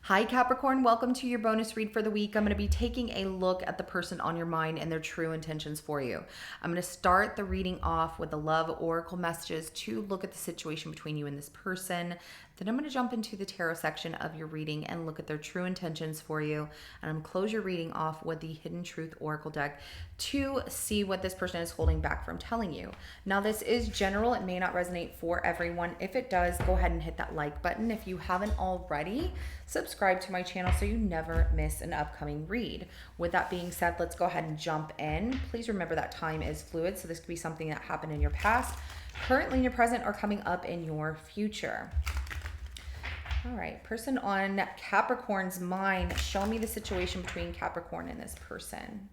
Hi Capricorn, welcome to your bonus read for the week. I'm going to be taking a look at the person on your mind and their true intentions for you. I'm going to start the reading off with the love oracle messages to look at the situation between you and this person. Then I'm going to jump into the tarot section of your reading and look at their true intentions for you. And I'm going to close your reading off with the Hidden Truth Oracle deck to see what this person is holding back from telling you. Now, this is general. It may not resonate for everyone. If it does, go ahead and hit that like button. If you haven't already, subscribe to my channel so you never miss an upcoming read. With that being said, let's go ahead and jump in. Please remember that time is fluid, so this could be something that happened in your past, currently in your present, or coming up in your future. All right, person on Capricorn's mind, show me the situation between Capricorn and this person.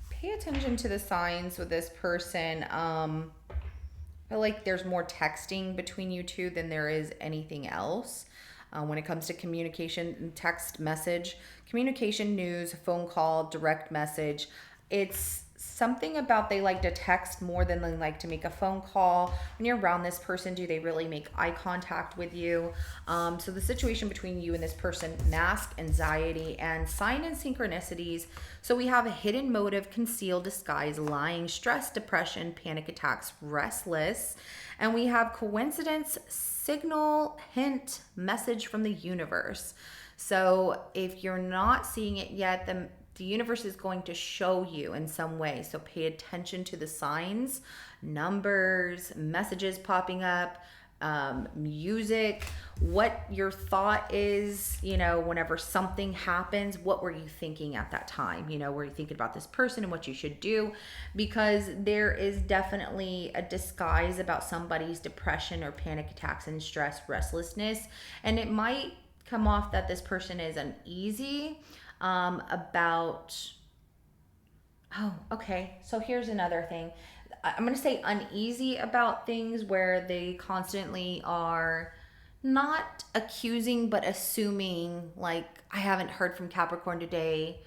Pay attention to the signs with this person. I feel like there's more texting between you two than there is anything else. When it comes to communication, text message, communication, news, phone call, direct message, it's something about they like to text more than they like to make a phone call. When you're around this person, do they really make eye contact with you? So the situation between you and this person, mask, anxiety, and sign and synchronicities. So we have a hidden motive, concealed, disguise, lying, stress, depression, panic attacks, restless. And we have coincidence, signal, hint, message from the universe. So if you're not seeing it yet, then the universe is going to show you in some way. So pay attention to the signs, numbers, messages popping up, music, what your thought is, whenever something happens, what were you thinking at that time? Were you thinking about this person and what you should do? Because there is definitely a disguise about somebody's depression or panic attacks and stress, restlessness. And it might come off that this person is uneasy okay. So here's another thing. I'm going to say uneasy about things where they constantly are not accusing, but assuming, like, I haven't heard from Capricorn today.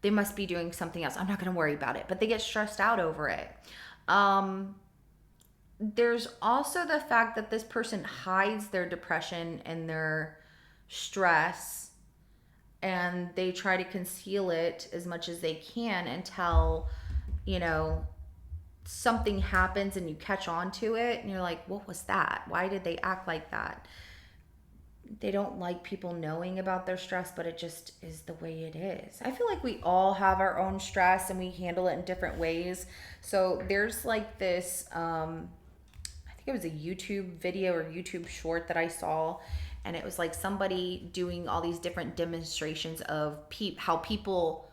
They must be doing something else. I'm not going to worry about it, but they get stressed out over it. There's also the fact that this person hides their depression and their stress, and they try to conceal it as much as they can until, something happens and you catch on to it and you're like, what was that? Why did they act like that? They don't like people knowing about their stress, but it just is the way it is. I feel like we all have our own stress and we handle it in different ways. So there's like this, I think it was a YouTube video or YouTube short that I saw, and it was like somebody doing all these different demonstrations of how people,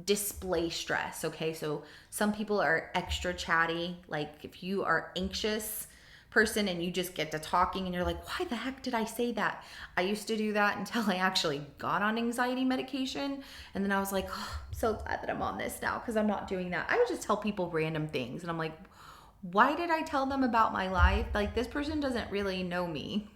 display stress. Okay, so some people are extra chatty. Like if you are anxious person and you just get to talking and you're like, why the heck did I say that? I used to do that until I actually got on anxiety medication, and then I was like, oh, I'm so glad that I'm on this now because I'm not doing that. I would just tell people random things and I'm like, why did I tell them about my life? Like, this person doesn't really know me.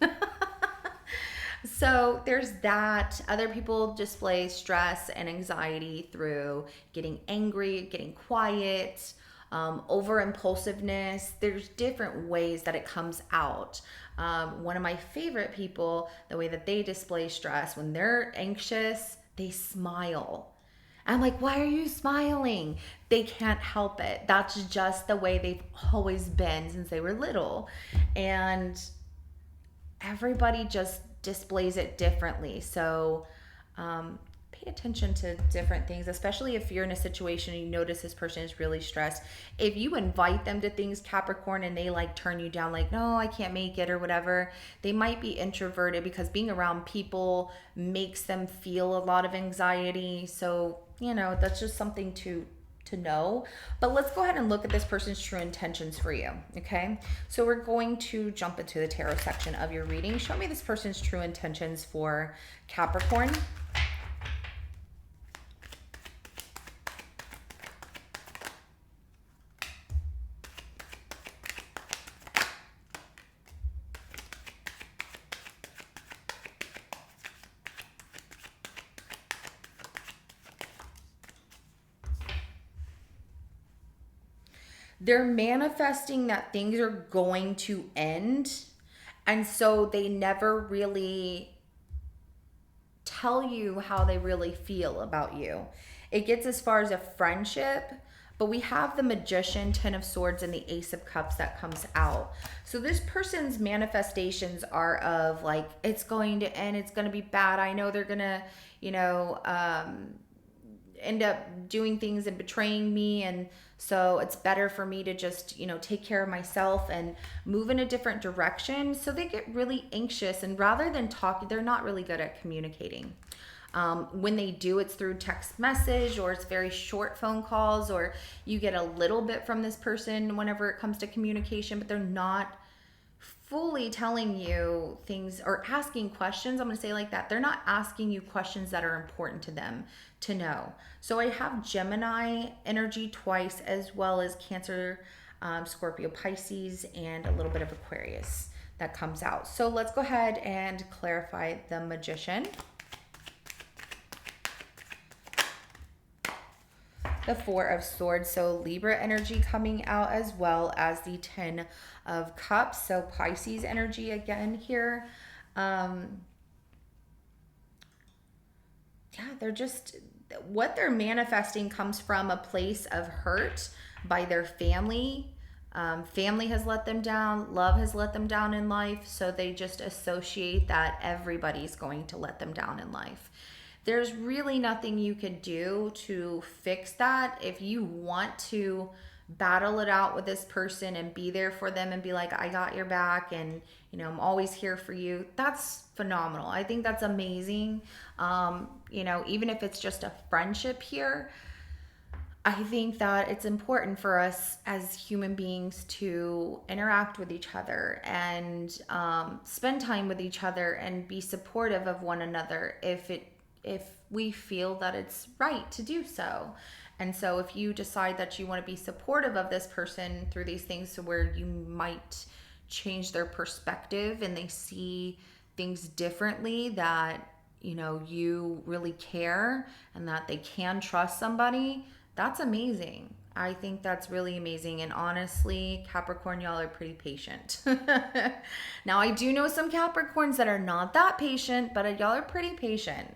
So there's that. Other people display stress and anxiety through getting angry, getting quiet, over impulsiveness. There's different ways that it comes out. One of my favorite people, the way that they display stress, when they're anxious, they smile. I'm like, why are you smiling? They can't help it. That's just the way they've always been since they were little. And everybody just displays it differently. So pay attention to different things, especially if you're in a situation and you notice this person is really stressed. If you invite them to things, Capricorn, and they like turn you down, like, no, I can't make it or whatever, they might be introverted because being around people makes them feel a lot of anxiety. So, that's just something to know. But let's go ahead and look at this person's true intentions for you. Okay, so we're going to jump into the tarot section of your reading. Show me this person's true intentions for Capricorn. They're manifesting that things are going to end. And so they never really tell you how they really feel about you. It gets as far as a friendship, but we have the Magician, Ten of Swords, and the Ace of Cups that comes out. So this person's manifestations are of like, it's going to end, it's going to be bad. I know they're going to, end up doing things and betraying me, and so it's better for me to just take care of myself and move in a different direction. So they get really anxious, and rather than talking, they're not really good at communicating. When they do, it's through text message, or it's very short phone calls, or you get a little bit from this person whenever it comes to communication, but they're not fully telling you things or asking questions. I'm going to say like that. They're not asking you questions that are important to them to know. So I have Gemini energy twice, as well as Cancer, Scorpio, Pisces, and a little bit of Aquarius that comes out. So let's go ahead and clarify the Magician. The Four of Swords, so Libra energy coming out, as well as the Ten of Cups, so Pisces energy again here. They're just, what they're manifesting comes from a place of hurt by their family. Family has let them down, love has let them down in life, so they just associate that everybody's going to let them down in life. There's really nothing you could do to fix that. If you want to battle it out with this person and be there for them and be like, I got your back, and I'm always here for you, that's phenomenal. I think that's amazing. Even if it's just a friendship here, I think that it's important for us as human beings to interact with each other and spend time with each other and be supportive of one another if we feel that it's right to do so. And so if you decide that you want to be supportive of this person through these things, to where you might change their perspective and they see things differently, that you really care and that they can trust somebody, that's amazing. I think that's really amazing. And honestly, Capricorn, y'all are pretty patient. Now, I do know some Capricorns that are not that patient, but y'all are pretty patient.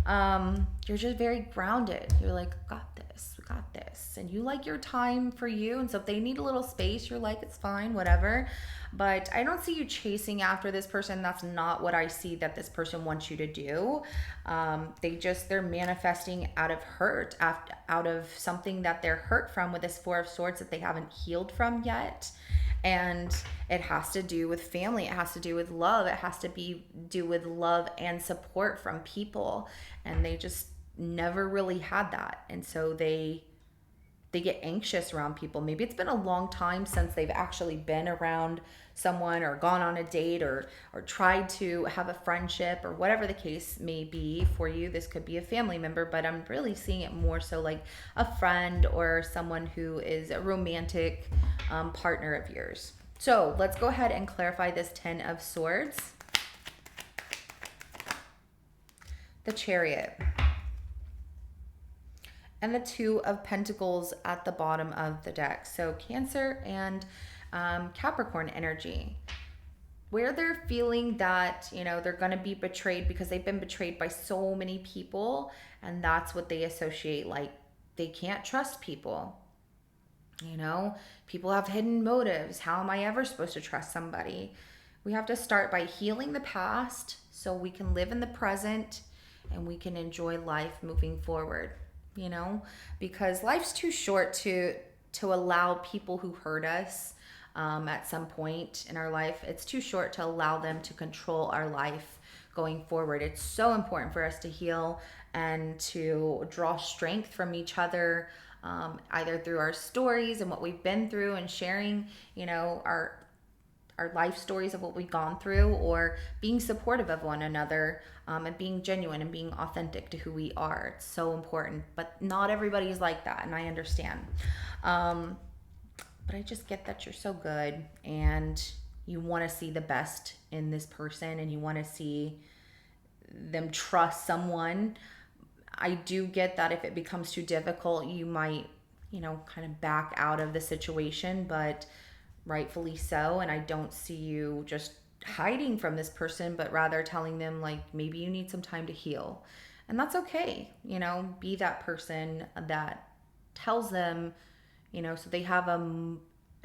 You're just very grounded. You're like, got this, we got this. And you like your time for you. And so if they need a little space, you're like, it's fine, whatever. But I don't see you chasing after this person. That's not what I see that this person wants you to do. They're manifesting out of hurt, out of something that they're hurt from with this Four of Swords that they haven't healed from yet. And it has to do with family. It has to do with love. It has to do with love and support from people. And they just never really had that. And so they get anxious around people. Maybe it's been a long time since they've actually been around someone, or gone on a date, or tried to have a friendship, or whatever the case may be for you. This could be a family member, but I'm really seeing it more so like a friend or someone who is a romantic partner of yours. So let's go ahead and clarify this Ten of Swords. The Chariot. And the Two of Pentacles at the bottom of the deck. So Cancer and Capricorn energy, where they're feeling that they're going to be betrayed because they've been betrayed by so many people, and that's what they associate. Like, they can't trust people. People have hidden motives. How am I ever supposed to trust somebody? We have to start by healing the past so we can live in the present and we can enjoy life moving forward. Because life's too short to allow people who hurt us at some point in our life. It's too short to allow them to control our life going forward. It's so important for us to heal and to draw strength from each other, either through our stories and what we've been through, and sharing, our life stories of what we've gone through, or being supportive of one another, and being genuine and being authentic to who we are. It's so important, but not everybody's like that, and I understand. But I just get that you're so good and you want to see the best in this person, and you want to see them trust someone. I do get that if it becomes too difficult, you might kind of back out of the situation, but rightfully so. And I don't see you just hiding from this person, but rather telling them, like, maybe you need some time to heal. And that's okay. Be that person that tells them, so they have a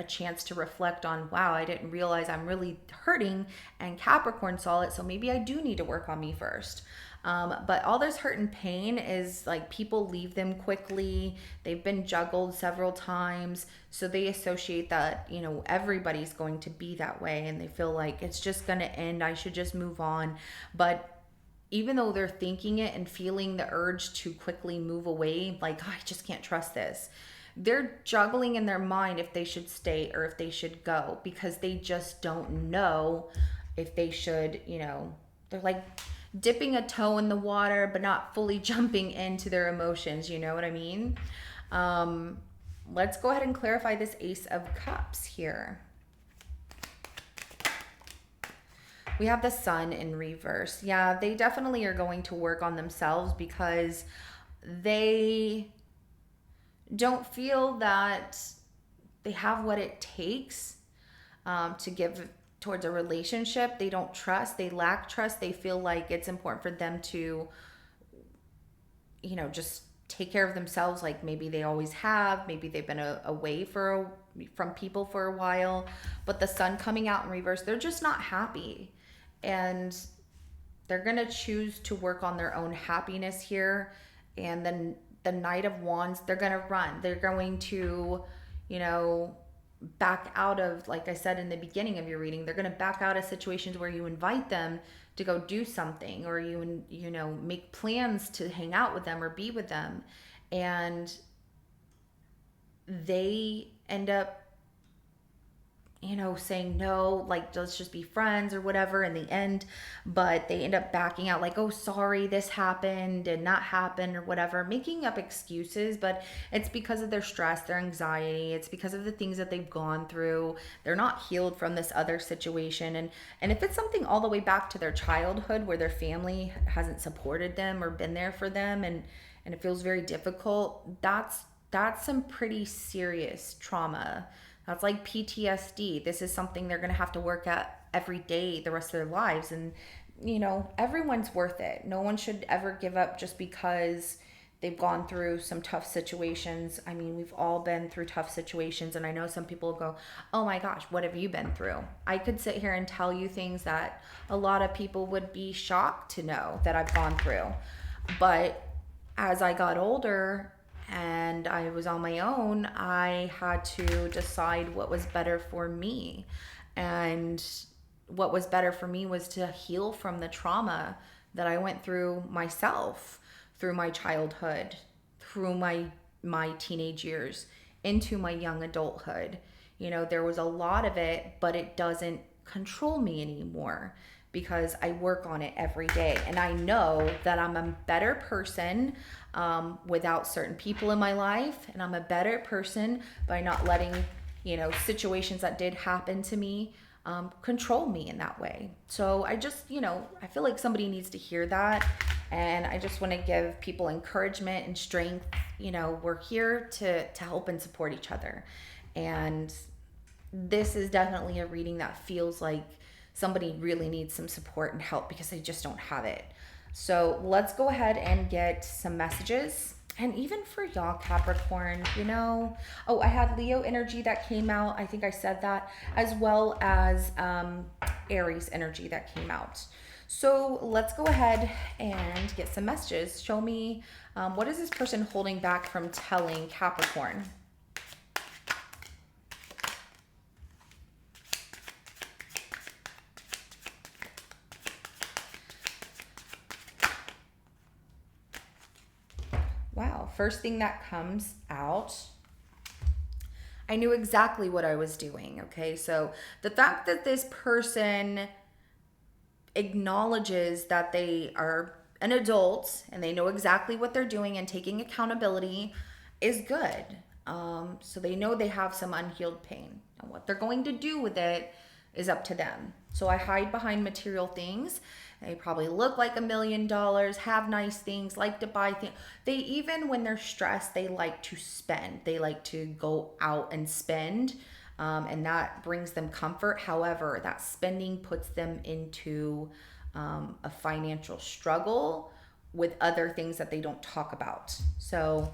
chance to reflect on, wow, I didn't realize I'm really hurting, and Capricorn saw it, so maybe I do need to work on me first. But all this hurt and pain is like, people leave them quickly. They've been juggled several times. So they associate that, everybody's going to be that way. And they feel like it's just going to end. I should just move on. But even though they're thinking it and feeling the urge to quickly move away, like, oh, I just can't trust this, they're juggling in their mind if they should stay or if they should go, because they just don't know if they should, they're like dipping a toe in the water, but not fully jumping into their emotions. You know what I mean? Let's go ahead and clarify this Ace of Cups here. We have the Sun in reverse. Yeah, they definitely are going to work on themselves because they don't feel that they have what it takes to give towards a relationship. They don't trust. They lack trust. They feel like it's important for them to, just take care of themselves, like maybe they always have. Maybe they've been away from people for a while. But the Sun coming out in reverse, they're just not happy. And they're going to choose to work on their own happiness here. And then the Knight of Wands, they're going to run. They're going to, back out of, like I said in the beginning of your reading, they're going to back out of situations where you invite them to go do something, or you make plans to hang out with them or be with them. And they end up saying no, like, let's just be friends or whatever in the end. But they end up backing out, like, oh, sorry, this happened and that happened or whatever, making up excuses. But it's because of their stress, their anxiety. It's because of the things that they've gone through. They're not healed from this other situation. And if it's something all the way back to their childhood where their family hasn't supported them or been there for them, and it feels very difficult, that's some pretty serious trauma. That's like PTSD. This is something they're going to have to work at every day the rest of their lives. And, everyone's worth it. No one should ever give up just because they've gone through some tough situations. I mean, we've all been through tough situations. And I know some people go, oh my gosh, what have you been through? I could sit here and tell you things that a lot of people would be shocked to know that I've gone through. But as I got older and I was on my own, I had to decide what was better for me. And what was better for me was to heal from the trauma that I went through myself, through my childhood, through my teenage years, into my young adulthood. There was a lot of it, but it doesn't control me anymore because I work on it every day. And I know that I'm a better person without certain people in my life. And I'm a better person by not letting, situations that did happen to me control me in that way. So I just, I feel like somebody needs to hear that. And I just want to give people encouragement and strength. We're here to help and support each other. And this is definitely a reading that feels like somebody really needs some support and help because they just don't have it. So let's go ahead and get some messages. And even for y'all, Capricorn, I had Leo energy that came out. I think I said that, as well as Aries energy that came out. So let's go ahead and get some messages. Show me, what is this person holding back from telling Capricorn? Wow, first thing that comes out, I knew exactly what I was doing, okay? So the fact that this person acknowledges that they are an adult and they know exactly what they're doing and taking accountability is good. So they know they have some unhealed pain. And what they're going to do with it is up to them. So I hide behind material things. They probably look like $1 million, have nice things, like to buy things. They even, when they're stressed, they like to spend. They like to go out and spend, and that brings them comfort. However, that spending puts them into a financial struggle with other things that they don't talk about. So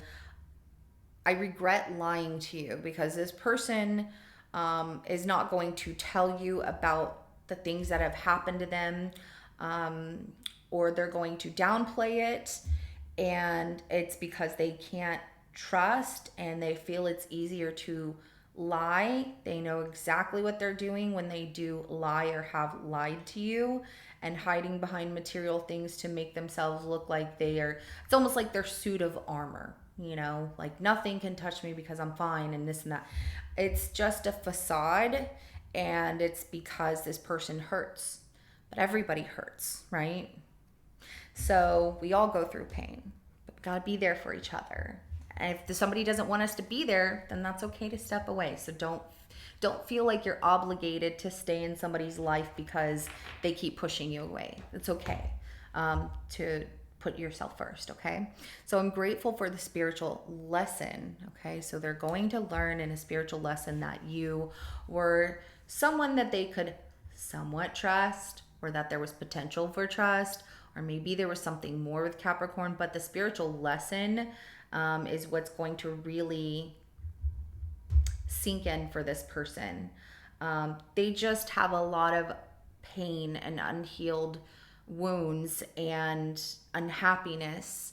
I regret lying to you because this person is not going to tell you about the things that have happened to them, or they're going to downplay it. And it's because they can't trust and they feel it's easier to lie. They know exactly what they're doing when they do lie or have lied to you, and hiding behind material things to make themselves look like they are, it's almost like their suit of armor, like nothing can touch me because I'm fine and this and that. It's just a facade, and it's because this person hurts. But everybody hurts, right? So we all go through pain, but we gotta be there for each other. And if somebody doesn't want us to be there, then that's okay to step away. So don't feel like you're obligated to stay in somebody's life because they keep pushing you away. It's okay to put yourself first, okay? So I'm grateful for the spiritual lesson, okay? So they're going to learn in a spiritual lesson that you were someone that they could somewhat trust, or that there was potential for trust, or maybe there was something more with Capricorn. But the spiritual lesson is what's going to really sink in for this person. They just have a lot of pain and unhealed wounds and unhappiness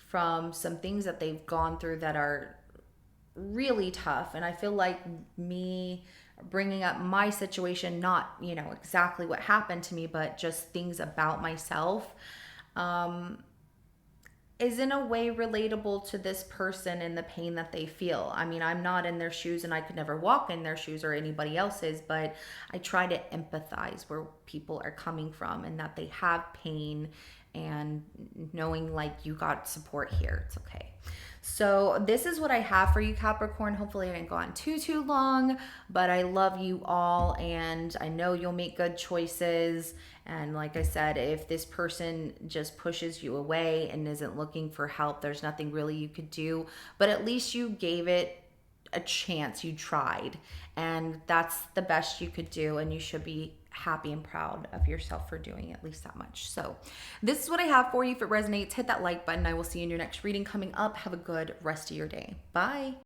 from some things that they've gone through that are really tough. And I feel like me bringing up my situation, not exactly what happened to me, but just things about myself, is in a way relatable to this person and the pain that they feel. I mean, I'm not in their shoes and I could never walk in their shoes or anybody else's, but I try to empathize where people are coming from and that they have pain, and knowing like you got support here. It's okay. So this is what I have for you, Capricorn. Hopefully I didn't go on too long, but I love you all and I know you'll make good choices. And like I said, if this person just pushes you away and isn't looking for help, there's nothing really you could do, but at least you gave it a chance. You tried, and that's the best you could do, and you should be happy and proud of yourself for doing at least that much. So this is what I have for you. If it resonates, hit that like button. I will see you in your next reading coming up. Have a good rest of your day. Bye.